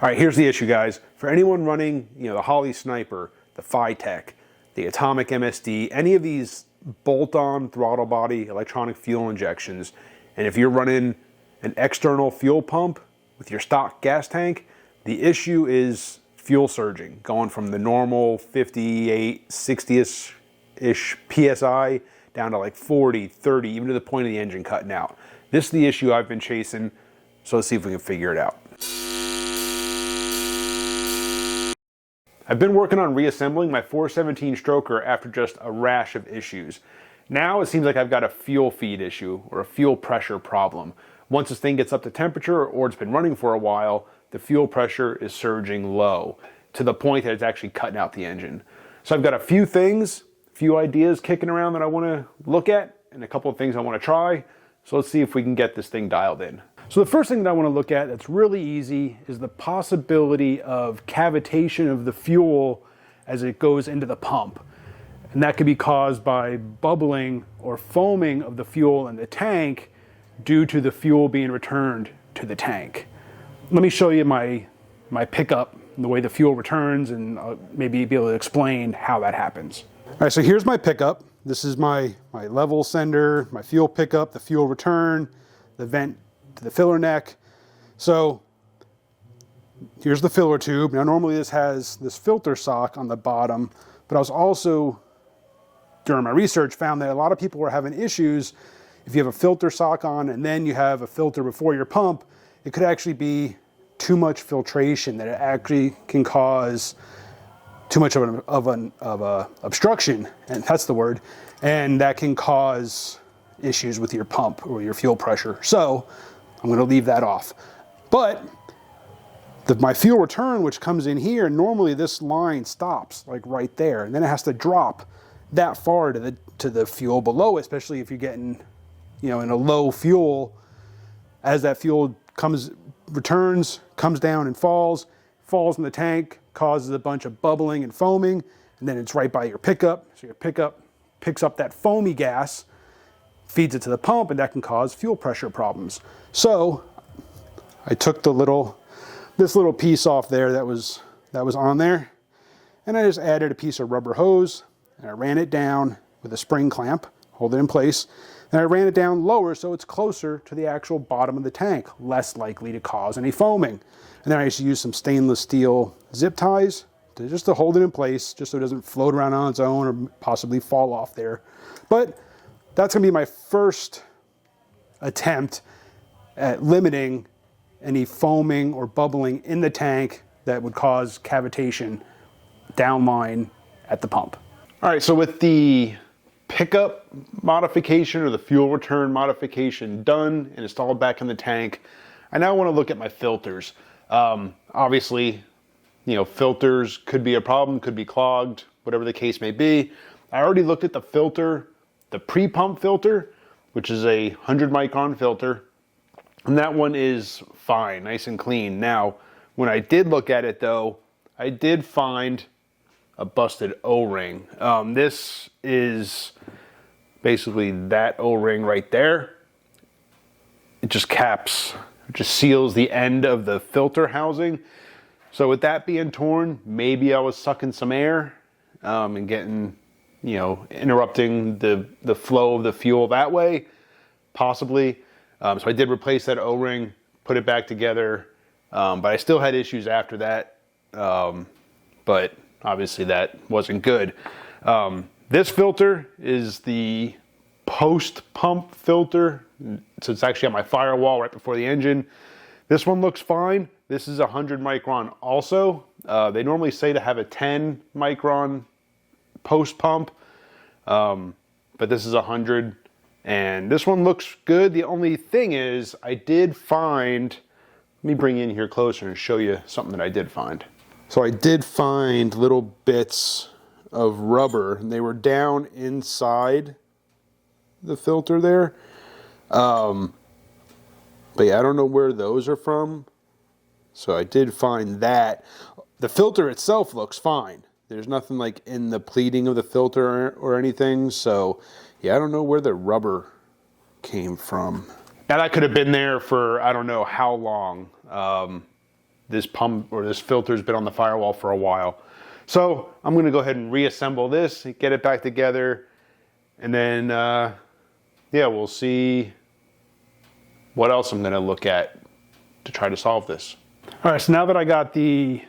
All right, here's the issue, guys. For anyone running, the Holley Sniper, the FiTech, the Atomic MSD, any of these bolt-on throttle body electronic fuel injections, and if you're running an external fuel pump with your stock gas tank, the issue is fuel surging, going from the normal 58, 60-ish PSI down to like 40, 30, even to the point of the engine cutting out. This is the issue I've been chasing, so let's see if we can figure it out. I've been working on reassembling my 417 stroker after just a rash of issues. Now it seems like I've got a fuel feed issue or a fuel pressure problem. Once this thing gets up to temperature or it's been running for a while, the fuel pressure is surging low to the point that it's actually cutting out the engine. So I've got a few ideas kicking around that I want to look at and a couple of things I want to try. So let's see if we can get this thing dialed in. So the first thing that I want to look at that's really easy is the possibility of cavitation of the fuel as it goes into the pump. And that could be caused by bubbling or foaming of the fuel in the tank due to the fuel being returned to the tank. Let me show you my pickup and the way the fuel returns, and I'll maybe be able to explain how that happens. All right, so here's my pickup. This is my level sender, my fuel pickup, the fuel return, the vent to the filler neck. So here's the filler tube. Now normally this has this filter sock on the bottom, but I was also, during my research, found that a lot of people were having issues. If you have a filter sock on and then you have a filter before your pump, it could actually be too much filtration, that it actually can cause too much of a obstruction, and that's the word, and that can cause issues with your pump or your fuel pressure. So I'm going to leave that off. But my fuel return, which comes in here, normally this line stops like right there, and then it has to drop that far to the fuel below, especially if you're getting, in a low fuel. As that fuel returns, comes down and falls in the tank, causes a bunch of bubbling and foaming, and then it's right by your pickup. So your pickup picks up that foamy gas, feeds it to the pump, and that can cause fuel pressure problems. So I took this little piece off there that was on there, and I just added a piece of rubber hose, and I ran it down with a spring clamp, hold it in place, and I ran it down lower so it's closer to the actual bottom of the tank, less likely to cause any foaming. And then I just used some stainless steel zip ties just to hold it in place, just so it doesn't float around on its own or possibly fall off there. But that's going to be my first attempt at limiting any foaming or bubbling in the tank that would cause cavitation downline at the pump. All right, so with the pickup modification or the fuel return modification done and installed back in the tank, I now want to look at my filters. Obviously, filters could be a problem, could be clogged, whatever the case may be. I already looked at the filter, the pre-pump filter, which is a 100 micron filter, and that one is fine, nice and clean. Now, when I did look at it though, I did find a busted O-ring. This is basically that O-ring right there. It just seals the end of the filter housing. So with that being torn, maybe I was sucking some air and getting, interrupting the flow of the fuel that way, possibly. So I did replace that O-ring, put it back together, but I still had issues after that. But obviously that wasn't good. This filter is the post-pump filter. So it's actually on my firewall right before the engine. This one looks fine. This is 100 micron also. They normally say to have a 10 micron post-pump, but this is 100, and this one looks good. The only thing is I did find, let me bring you in here closer and show you something that I did find. So I did find little bits of rubber, and they were down inside the filter there. But yeah, I don't know where those are from. So I did find that. The filter itself looks fine. There's nothing like in the pleating of the filter or anything. So yeah, I don't know where the rubber came from. Now that could have been there for I don't know how long. this pump or this filter's been on the firewall for a while. So I'm gonna go ahead and reassemble this, get it back together, and then yeah, we'll see what else I'm gonna look at to try to solve this. All right, so now that I got the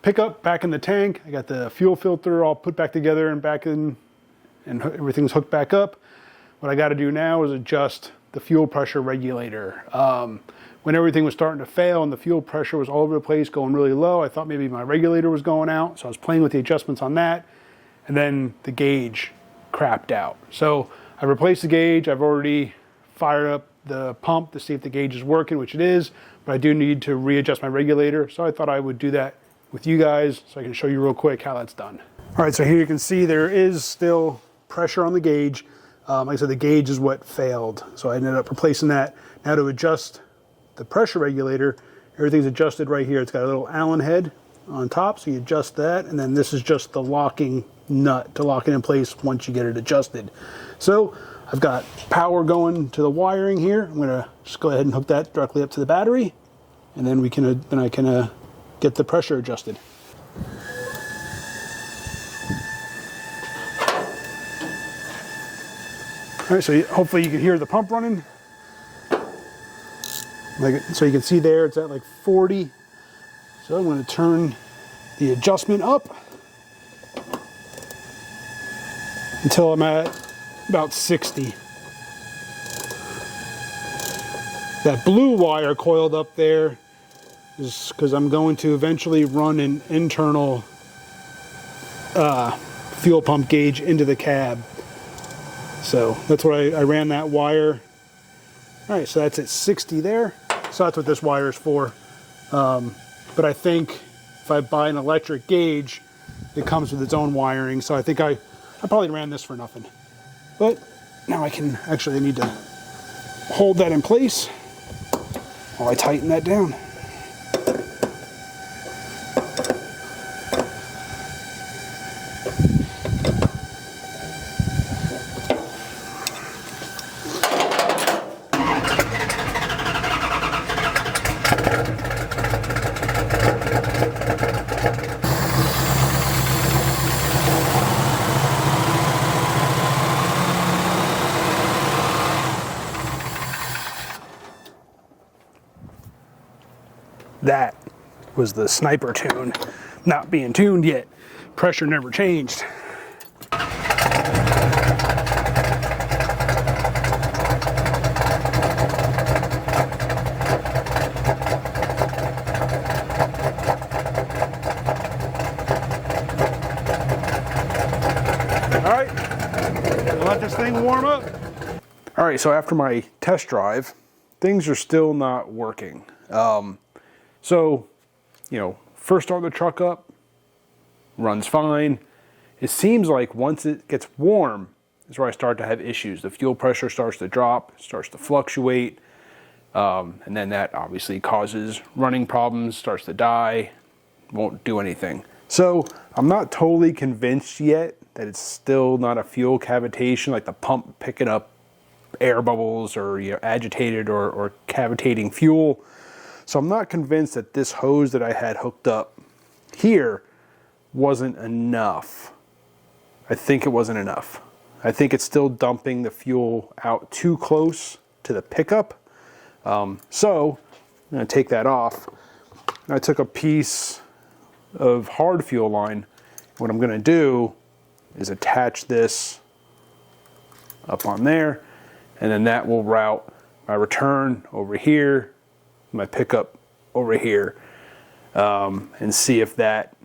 pickup back in the tank, I got the fuel filter all put back together and back in, and everything's hooked back up. What I got to do now is adjust the fuel pressure regulator. When everything was starting to fail and the fuel pressure was all over the place, going really low, I thought maybe my regulator was going out, so I was playing with the adjustments on that, and then the gauge crapped out. So I replaced the gauge. I've already fired up the pump to see if the gauge is working, which it is, but I do need to readjust my regulator, so I thought I would do that with you guys so I can show you real quick how that's done. All right, so here you can see there is still pressure on the gauge. Like I said, the gauge is what failed, so I ended up replacing that. Now to adjust the pressure regulator, everything's adjusted right here. It's got a little Allen head on top, so you adjust that, and then this is just the locking nut to lock it in place once you get it adjusted. So I've got power going to the wiring here. I'm gonna just go ahead and hook that directly up to the battery, and then I can get the pressure adjusted. All right, so hopefully you can hear the pump running. So you can see there it's at like 40. So I'm going to turn the adjustment up until I'm at about 60. That blue wire coiled up there is because I'm going to eventually run an internal fuel pump gauge into the cab. So that's what I ran that wire. All right, so that's at 60 there. So that's what this wire is for. But I think if I buy an electric gauge, it comes with its own wiring. So I think I probably ran this for nothing. But now I need to hold that in place while I tighten that down. That was the sniper tune, not being tuned yet. Pressure never changed. All right, let this thing warm up. All right, so after my test drive, things are still not working. So, first start the truck up, runs fine. It seems like once it gets warm is where I start to have issues. The fuel pressure starts to drop, starts to fluctuate, and then that obviously causes running problems, starts to die, won't do anything. So I'm not totally convinced yet that it's still not a fuel cavitation, like the pump picking up air bubbles or agitated or cavitating fuel. So I'm not convinced that this hose that I had hooked up here wasn't enough. I think it wasn't enough. I think it's still dumping the fuel out too close to the pickup. So I'm gonna take that off. I took a piece of hard fuel line. What I'm gonna do is attach this up on there, and then that will route my return over here, my pickup over here, and see if that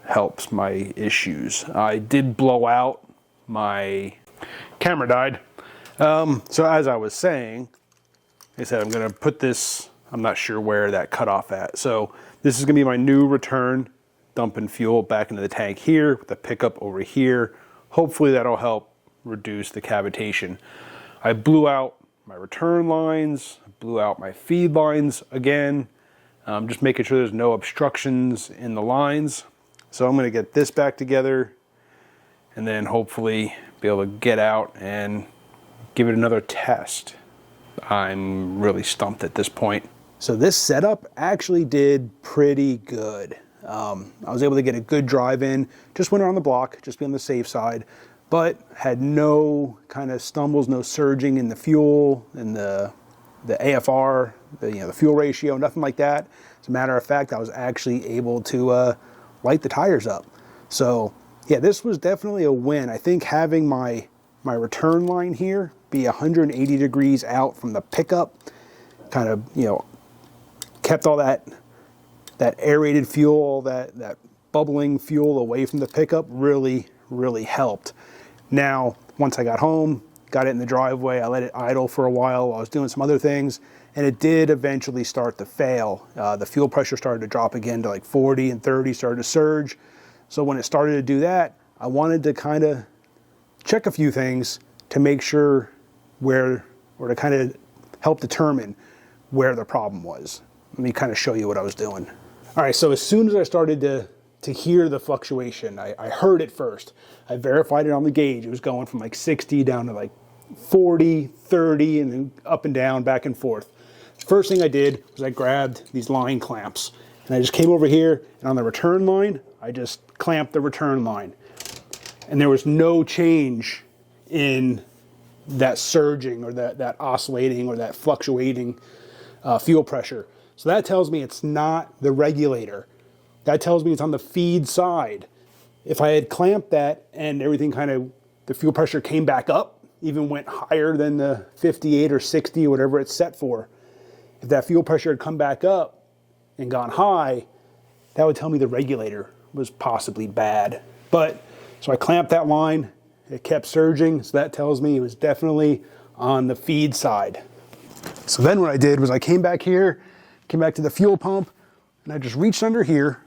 helps my issues. I did blow out, my camera died. So as I was saying, like I said, I'm gonna put this, I'm not sure where that cut off at. So this is gonna be my new return, dumping fuel back into the tank here, with the pickup over here. Hopefully that'll help reduce the cavitation. I blew out my return lines, blew out my feed lines again, just making sure there's no obstructions in the lines. So I'm gonna get this back together and then hopefully be able to get out and give it another test. I'm really stumped at this point. So this setup actually did pretty good. I was able to get a good drive in, just went around the block, just be on the safe side, but had no kind of stumbles, no surging in the fuel and the AFR, the fuel ratio, nothing like that. As a matter of fact, I was actually able to light the tires up. So yeah, this was definitely a win. I think having my return line here be 180 degrees out from the pickup kind of, kept all that aerated fuel, that bubbling fuel away from the pickup really, really helped. Now, once I got home, got it in the driveway, I let it idle for a while. I was doing some other things, and it did eventually start to fail. The fuel pressure started to drop again to like 40 and 30, started to surge. So when it started to do that, I wanted to kind of check a few things to make sure or to kind of help determine where the problem was. Let me kind of show you what I was doing. All right, so as soon as I started to hear the fluctuation, I heard it first. I verified it on the gauge. It was going from like 60 down to like 40, 30, and then up and down, back and forth. First thing I did was I grabbed these line clamps, and I just came over here, and on the return line, I just clamped the return line. And there was no change in that surging or that oscillating or that fluctuating fuel pressure. So that tells me it's not the regulator. That tells me it's on the feed side. If I had clamped that and everything the fuel pressure came back up, even went higher than the 58 or 60 or whatever it's set for, if that fuel pressure had come back up and gone high, that would tell me the regulator was possibly bad. So I clamped that line, it kept surging, so that tells me it was definitely on the feed side. So then what I did was I came back here, came back to the fuel pump, and I just reached under here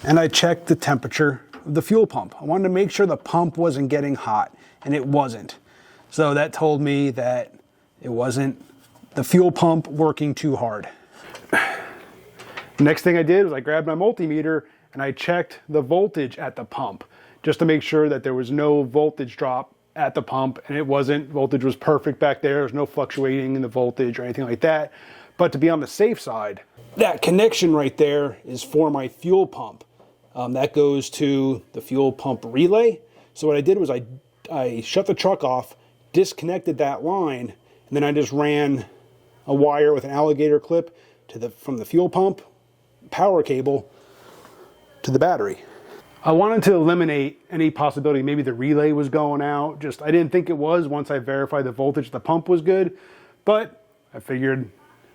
and I checked the temperature of the fuel pump. I wanted to make sure the pump wasn't getting hot, and it wasn't. So that told me that it wasn't the fuel pump working too hard. Next thing I did was I grabbed my multimeter and I checked the voltage at the pump just to make sure that there was no voltage drop at the pump, and it wasn't. Voltage was perfect back there. There's no fluctuating in the voltage or anything like that. But to be on the safe side, that connection right there is for my fuel pump. That goes to the fuel pump relay. So what I did was I shut the truck off, disconnected that line, and then I just ran a wire with an alligator clip from the fuel pump power cable to the battery. I wanted to eliminate any possibility maybe the relay was going out. I didn't think it was once I verified the voltage of the pump was good, but I figured,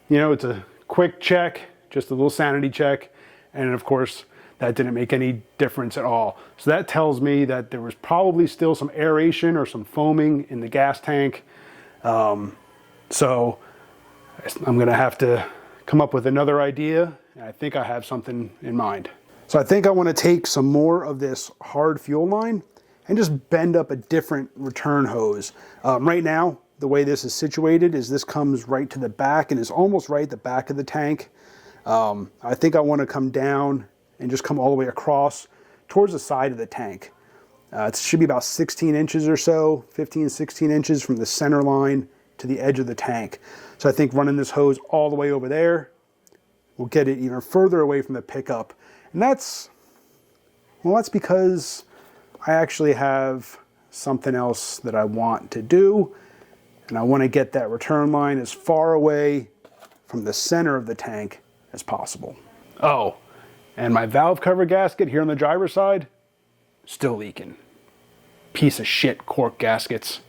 it's a quick check, just a little sanity check, and of course that didn't make any difference at all. So that tells me that there was probably still some aeration or some foaming in the gas tank. So I'm gonna have to come up with another idea, and I think I have something in mind. So I think I want to take some more of this hard fuel line and just bend up a different return hose. Right now, the way this is situated is this comes right to the back and is almost right at the back of the tank. I think I want to come down and just come all the way across towards the side of the tank. It should be about 16 inches or so, 15, 16 inches from the center line to the edge of the tank. So I think running this hose all the way over there will get it even further away from the pickup. And that's because I actually have something else that I want to do, and I want to get that return line as far away from the center of the tank as possible. Oh, and my valve cover gasket here on the driver's side, still leaking. Piece of shit cork gaskets.